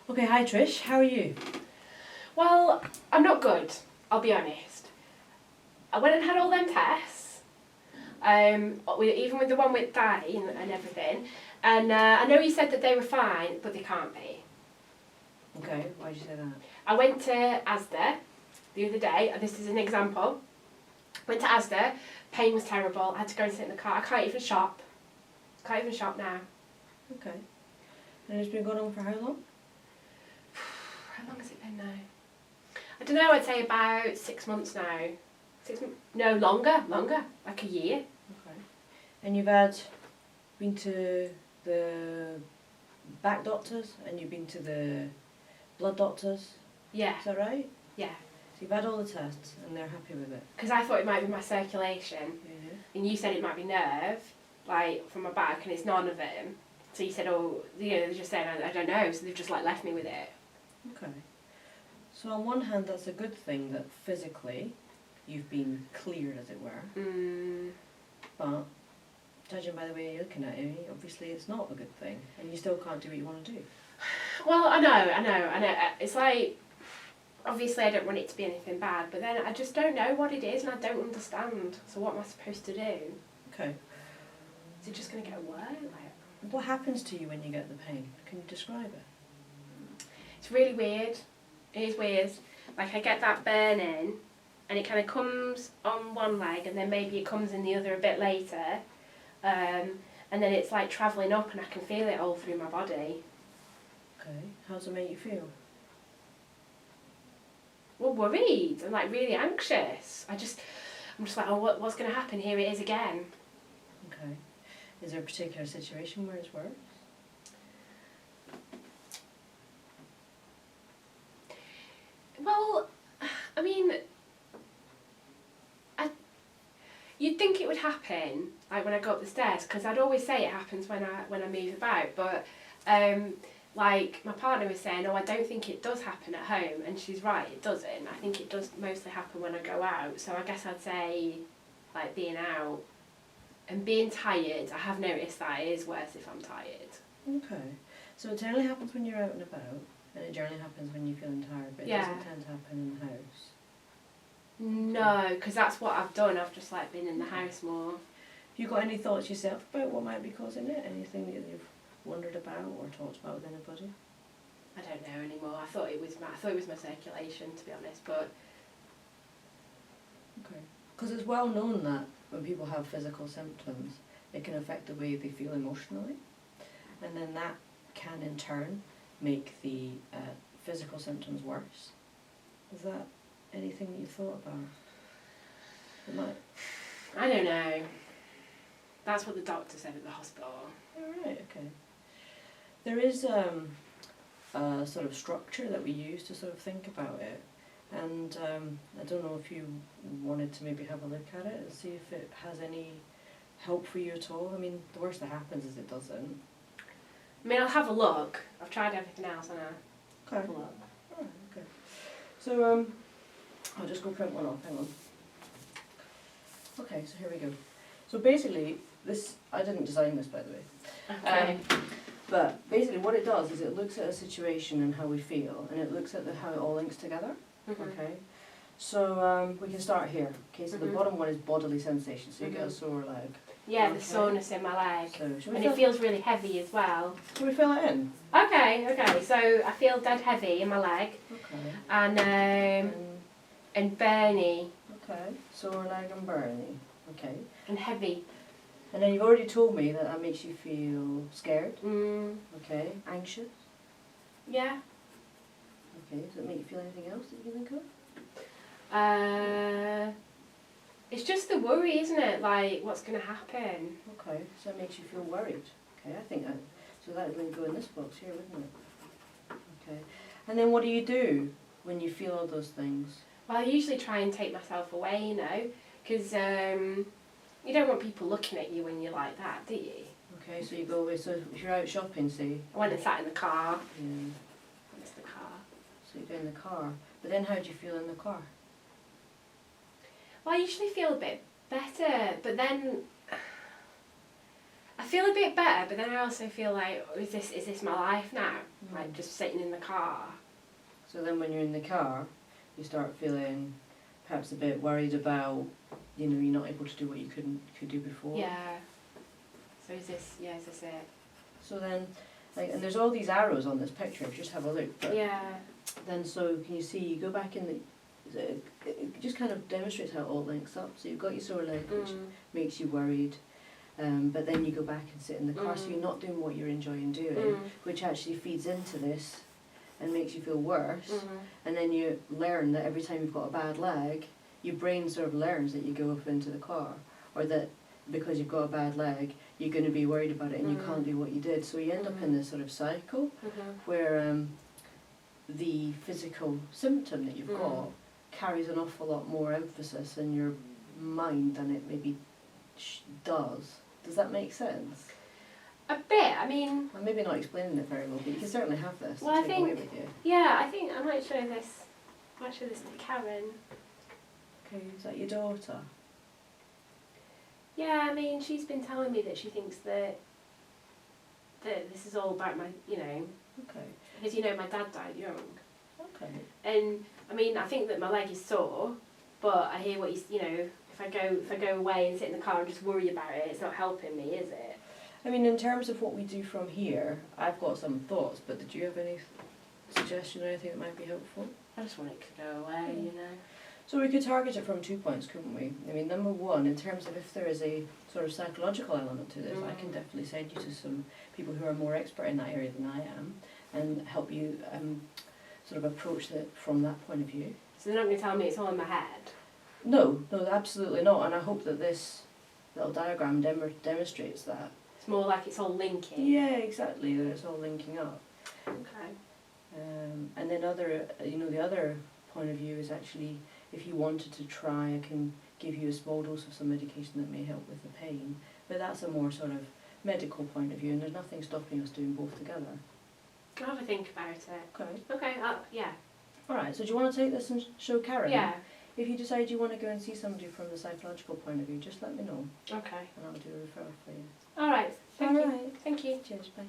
Okay, hi Trish, how are you? Well, I'm not good, I'll be honest. I went and had all them tests, even with the one with dye and everything, and I know you said that they were fine, but they can't be. Okay, why did you say that? I went to Asda the other day, and this is an example. Went to Asda, pain was terrible, I had to go and sit in the car, I can't even shop. Can't even shop now. Okay. And it's been going on for how long? How long has it been now? I don't know, I'd say about 6 months now. 6 months? No, longer, like a year. Okay. And you've been to the back doctors and you've been to the blood doctors? Yeah. Is that right? Yeah. So you've had all the tests and they're happy with it? Because I thought it might be my circulation, and you said it might be nerve, like from my back, and it's none of them. So you said, oh, they're just saying, I don't know, so they've just like left me with it. Okay. So on one hand, that's a good thing that physically you've been cleared, as it were. But judging by the way you're looking at it, obviously it's not a good thing, and you still can't do what you want to do. Well, I know. It's like, obviously I don't want it to be anything bad, but then I just don't know what it is and I don't understand. So what am I supposed to do? Okay. Is it just going to get worse? Like, What happens to you when you get the pain? Can you describe it? it's really weird. It is weird. Like I get that burning and it kind of comes on one leg and then maybe it comes in the other a bit later. And then it's like travelling up and I can feel it all through my body. Okay. How does it make you feel? Well, worried and like really anxious. I'm just like, oh, what's going to happen? Here it is again. Okay. Is there a particular situation where it's worse? Well, I mean, you'd think it would happen like when I go up the stairs, because I'd always say it happens when I move about, but like my partner was saying, oh, I don't think it does happen at home, and she's right, it doesn't. I think it does mostly happen when I go out. So I guess I'd say like being out and being tired, I have noticed that it is worse if I'm tired. Okay. So it generally happens when you're out and about, and it generally happens when you're feeling tired, but it doesn't tend to happen in the house. No, because that's what I've done. I've just like been in the house more. Have you got any thoughts yourself about what might be causing it? Anything that you've wondered about or talked about with anybody? I don't know anymore. I thought it was my circulation, to be honest, but okay. Because it's well known that when people have physical symptoms, it can affect the way they feel emotionally, and then that can in turn make the physical symptoms worse. Is that anything that you've thought about? It might. I don't know. That's what the doctor said at the hospital. Alright, okay. There is a sort of structure that we use to sort of think about it, and I don't know if you wanted to maybe have a look at it and see if it has any help for you at all. I mean, the worst that happens is it doesn't. I mean, I'll have a look. I've tried everything else and I'll have a Okay. look. Alright, okay. So I'll just go print one off, hang on. Okay, so here we go. So basically, this, I didn't design this by the way. Okay. But basically what it does is it looks at a situation and how we feel, and it looks at how it all links together. Okay, so we can start here. Okay, so the bottom one is bodily sensation, so you get a sore leg. Yeah, Okay. the soreness in my leg. So And it feels really heavy as well. Shall we fill it in? Okay, so I feel dead heavy in my leg. Okay. And burny. Okay, sore leg and burny. Okay. And heavy. And then you've already told me that that makes you feel scared. Okay. Anxious. Yeah. Okay, does it make you feel anything else that you can think of? It's just the worry, isn't it? Like, what's going to happen? Okay, so it makes you feel worried. Okay, I think that, so that would go in this box here, wouldn't it? Okay, and then what do you do when you feel all those things? Well, I usually try and take myself away, you know, because you don't want people looking at you when you're like that, do you? Okay, so you go away, so if you're out shopping, say? I went and sat in the car. Yeah. It's the car. So you go in the car, but then how do you feel in the car? Well, I usually feel a bit better, but then I feel a bit better, but then I also feel like, is this my life now? Like just sitting in the car. So then when you're in the car, you start feeling perhaps a bit worried about, you're not able to do what you could do before. Yeah. So is this it? So then, and there's all these arrows on this picture, if you just have a look. But Yeah. then, so can you see, you go back in it just kind of demonstrates how it all links up. So you've got your sore leg, which makes you worried. But then you go back and sit in the car, so you're not doing what you're enjoying doing, which actually feeds into this and makes you feel worse. And then you learn that every time you've got a bad leg, your brain sort of learns that you go up into the car, or that because you've got a bad leg, you're going to be worried about it and you can't do what you did. So you end up in this sort of cycle where the physical symptom that you've got carries an awful lot more emphasis in your mind than it maybe does. Does that make sense? A bit. I mean, I'm maybe not explaining it very well, but you can certainly have this well, to take away with you. Yeah, I think I might show this. I might show this to Karen. Okay, is that your daughter? Yeah, I mean, she's been telling me that she thinks that this is all about my, Okay. because my dad died young. Okay. And I mean, I think that my leg is sore, but I hear what if I go away and sit in the car and just worry about it, it's not helping me, is it? I mean, in terms of what we do from here, I've got some thoughts, but did you have any suggestion or anything that might be helpful? I just want it to go away, So we could target it from 2 points, couldn't we? I mean, number one, in terms of if there is a sort of psychological element to this, I can definitely send you to some people who are more expert in that area than I am and help you sort of approach it from that point of view. So they're not going to tell me it's all in my head? No, absolutely not, and I hope that this little diagram demonstrates that. It's more like it's all linking? Yeah, exactly, that it's all linking up. Okay. And then the other point of view is actually, if you wanted to try, I can give you a small dose of some medication that may help with the pain. But that's a more sort of medical point of view, and there's nothing stopping us doing both together. I'll have a think about it. Okay. Okay, yeah. Alright, so do you want to take this and show Karen? Yeah. If you decide you want to go and see somebody from the psychological point of view, just let me know. Okay. And I'll do a referral for you. Alright, thank you. Alright. Thank you. Cheers, bye.